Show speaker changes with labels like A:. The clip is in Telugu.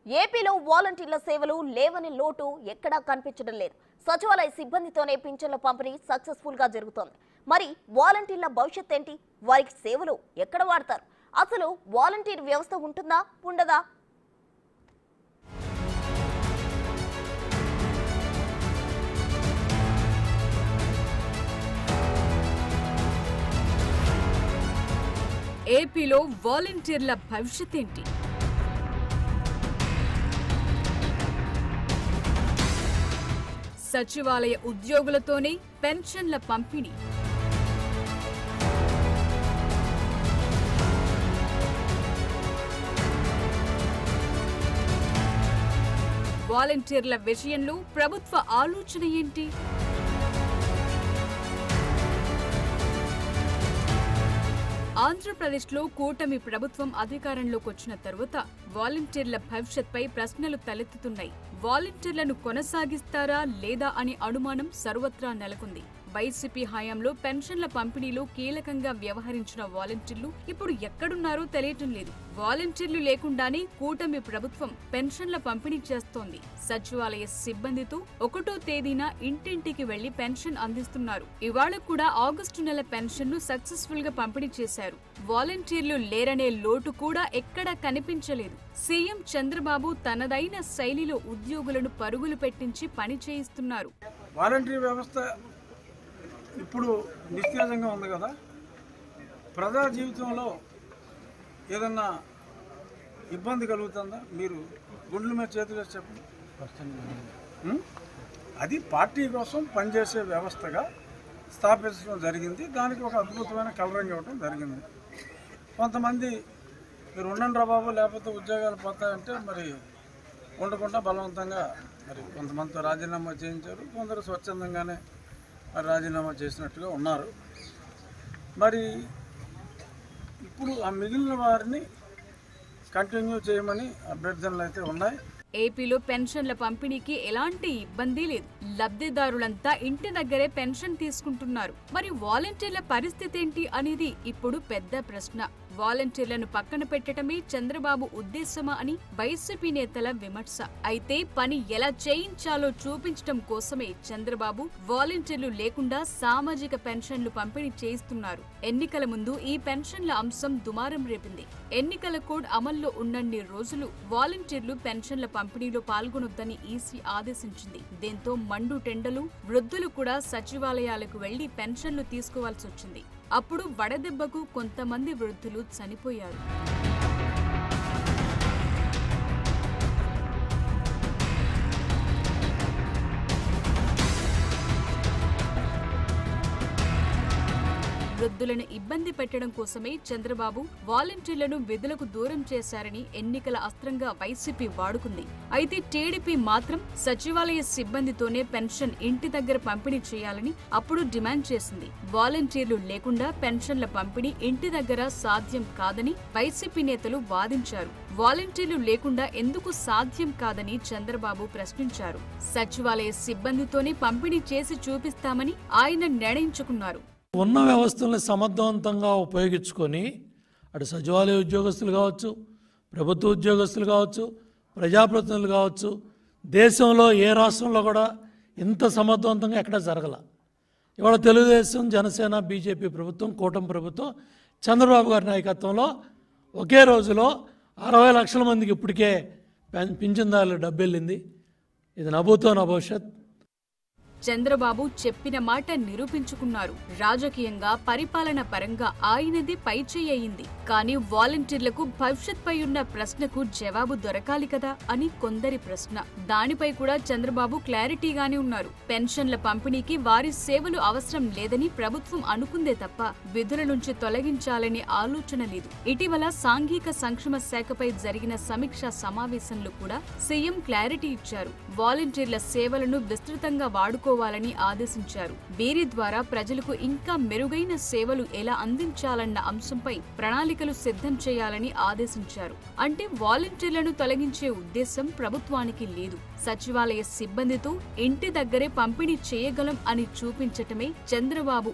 A: ఏపీలో వాలంటీర్ల సేవలు లేవని లోటు ఎక్కడా కనిపించడం లేదు. సచివాలయ సిబ్బందితోనే పింఛన్ల పంపిణీ సక్సెస్ఫుల్ గా జరుగుతోంది. మరి వాలంటీర్ల భవిష్యత్ ఏంటి? వారికి సేవలు ఎక్కడ వాడతారు? అసలు వాలంటీర్ వ్యవస్థ ఉంటుందా ఉండదా?
B: ఏపీలో వాలంటీర్ల భవిష్యత్ ఏంటి? సచివాలయ ఉద్యోగులతోనే పెన్షన్ల పంపిణీ. వాలంటీర్ల విషయంలో ప్రభుత్వ ఆలోచన ఏంటి? ఆంధ్రప్రదేశ్లో కూటమి ప్రభుత్వం అధికారంలోకి వచ్చిన తరువాత వాలంటీర్ల భవిష్యత్పై ప్రశ్నలు తలెత్తుతున్నాయి. వాలంటీర్లను కొనసాగిస్తారా లేదా అని అనుమానం సర్వత్రా నెలకొంది. వైసీపీ హయాంలో పెన్షన్ల పంపిణీలో కీలకంగా వ్యవహరించిన వాలంటీర్లు ఇప్పుడు ఎక్కడున్నారో తెలియటం లేదు. వాలంటీర్లు లేకుండానే కూటమి ప్రభుత్వం పెన్షన్ల పంపిణీ చేస్తోంది. సచివాలయ సిబ్బందితో 1వ తేదీన ఇంటింటికి వెళ్లి పెన్షన్ అందిస్తున్నారు. ఇవాళ కూడా ఆగస్టు నెల పెన్షన్ను సక్సెస్ఫుల్ గా పంపిణీ చేశారు. వాలంటీర్లు లేరనే లోటు కూడా ఎక్కడా కనిపించలేదు. సీఎం చంద్రబాబు తనదైన శైలిలో ఉద్యోగులను పరుగులు పెట్టించి పని చేయిస్తున్నారు.
C: వాలంటీర్ వ్యవస్థ ఇప్పుడు నిస్తేజంగా ఉంది కదా. ప్రజా జీవితంలో ఏదన్నా ఇబ్బంది కలుగుతుందా? మీరు గుండెల మీద చేతులు వేసి చెప్పండి. అది పార్టీ కోసం పనిచేసే వ్యవస్థగా స్థాపించడం జరిగింది. దానికి ఒక అద్భుతమైన కలరింగ్ ఇవ్వడం జరిగింది. కొంతమంది మీరు ఉండండి రా బాబు లేకపోతే ఉద్యోగాలు పోతాయంటే మరి ఉండకుండా బలవంతంగా మరి కొంతమందితో రాజీనామా చేయించారు. కొందరు స్వచ్ఛందంగానే రాజీనామా చేసినట్టుగా ఉన్నారు. మరి ఇప్పుడు ఆ మిగిలిన వారిని కంటిన్యూ చేయమని అభ్యర్థనలు అయితే ఉన్నాయి.
B: ఏపీలో పెన్షన్ల పంపిణీకి ఎలాంటి ఇబ్బంది లేదు. లబ్ధిదారులంతా ఇంటి దగ్గరే పెన్షన్ తీసుకుంటున్నారు. మరి వాలంటీర్ల పరిస్థితి ఏంటి అనేది ఇప్పుడు పెద్ద ప్రశ్న. వాలంటీర్లను పక్కన పెట్టడమే చంద్రబాబు ఉద్దేశమా అని వైసీపీ నేతల విమర్శ. అయితే పని ఎలా చేయించాలో చూపించడం కోసమే చంద్రబాబు వాలంటీర్లు లేకుండా సామాజిక పెన్షన్లు పంపిణీ చేయిస్తున్నారు. ఎన్నికల ముందు ఈ పెన్షన్ల అంశం దుమారం రేపింది. ఎన్నికల కోడ్ అమల్లో ఉన్నన్ని రోజులు వాలంటీర్లు పెన్షన్ల పంపిణీలో పాల్గొనొద్దని ఈసీ ఆదేశించింది. దీంతో మండు టెండలు వృద్ధులు కూడా సచివాలయాలకు వెళ్లి పెన్షన్లు తీసుకోవాల్సి వచ్చింది. అప్పుడు వడదెబ్బకు కొంతమంది వృద్ధులు చనిపోయారు. వృద్ధులను ఇబ్బంది పెట్టడం కోసమే చంద్రబాబు వాలంటీర్లను విధులకు దూరం చేశారని ఎన్నికల అస్త్రంగా వైసీపీ వాడుకుంది. అయితే టీడీపీ మాత్రం సచివాలయ సిబ్బందితోనే పెన్షన్ ఇంటి దగ్గర పంపిణీ చేయాలని అప్పుడు డిమాండ్ చేసింది. వాలంటీర్లు లేకుండా పెన్షన్ల పంపిణీ ఇంటి దగ్గర సాధ్యం కాదని వైసీపీ నేతలు వాదించారు. వాలంటీర్లు లేకుండా ఎందుకు సాధ్యం కాదని చంద్రబాబు ప్రశ్నించారు. సచివాలయ సిబ్బందితోనే పంపిణీ చేసి చూపిస్తామని ఆయన నిర్ణయించుకున్నారు.
D: ఉన్న వ్యవస్థలను సమర్థవంతంగా ఉపయోగించుకొని అటు సచివాలయ ఉద్యోగస్తులు కావచ్చు, ప్రభుత్వ ఉద్యోగస్తులు కావచ్చు, ప్రజాప్రతినిధులు కావచ్చు, దేశంలో ఏ రాష్ట్రంలో కూడా ఇంత సమర్థవంతంగా ఎక్కడా జరగల. ఇవాళ తెలుగుదేశం, జనసేన, బీజేపీ ప్రభుత్వం, కూటమి ప్రభుత్వం చంద్రబాబు గారి నాయకత్వంలో ఒకే రోజులో 60 లక్షల మందికి ఇప్పటికే పింఛన్దారులు డబ్బు వెళ్ళింది. ఇది నభూతో నా భవిష్యత్.
B: చంద్రబాబు చెప్పిన మాట నిరూపించుకున్నారు. రాజకీయంగా పరిపాలన పరంగా ఆయనది పైచేయి అయింది. కానీ వాలంటీర్లకు భవిష్యత్పై ఉన్న ప్రశ్నకు జవాబు దొరకాలి కదా అని కొందరి ప్రశ్న. దానిపై కూడా చంద్రబాబు క్లారిటీగానే ఉన్నారు. పెన్షన్ల పంపిణీకి వారి సేవలు అవసరం లేదని ప్రభుత్వం అనుకుందే తప్ప విధుల నుంచి తొలగించాలనే ఆలోచన లేదు. ఇటీవల సాంఘిక సంక్షేమ శాఖపై జరిగిన సమీక్షా సమావేశంలో కూడా సీఎం క్లారిటీ ఇచ్చారు. వాలంటీర్ల సేవలను విస్తృతంగా వాడుకోవాలని ఆదేశించారు. వీరి ద్వారా ప్రజలకు ఇంకా మెరుగైన సేవలు ఎలా అందించాలన్న అంశంపై ప్రణాళికలు సిద్ధం చేయాలని ఆదేశించారు. అంటే వాలంటీర్లను తొలగించే ఉద్దేశం ప్రభుత్వానికి లేదు. సచివాలయ సిబ్బందితో ఇంటి దగ్గరే పంపిణీ చేయగలం అని చూపించటమే చంద్రబాబు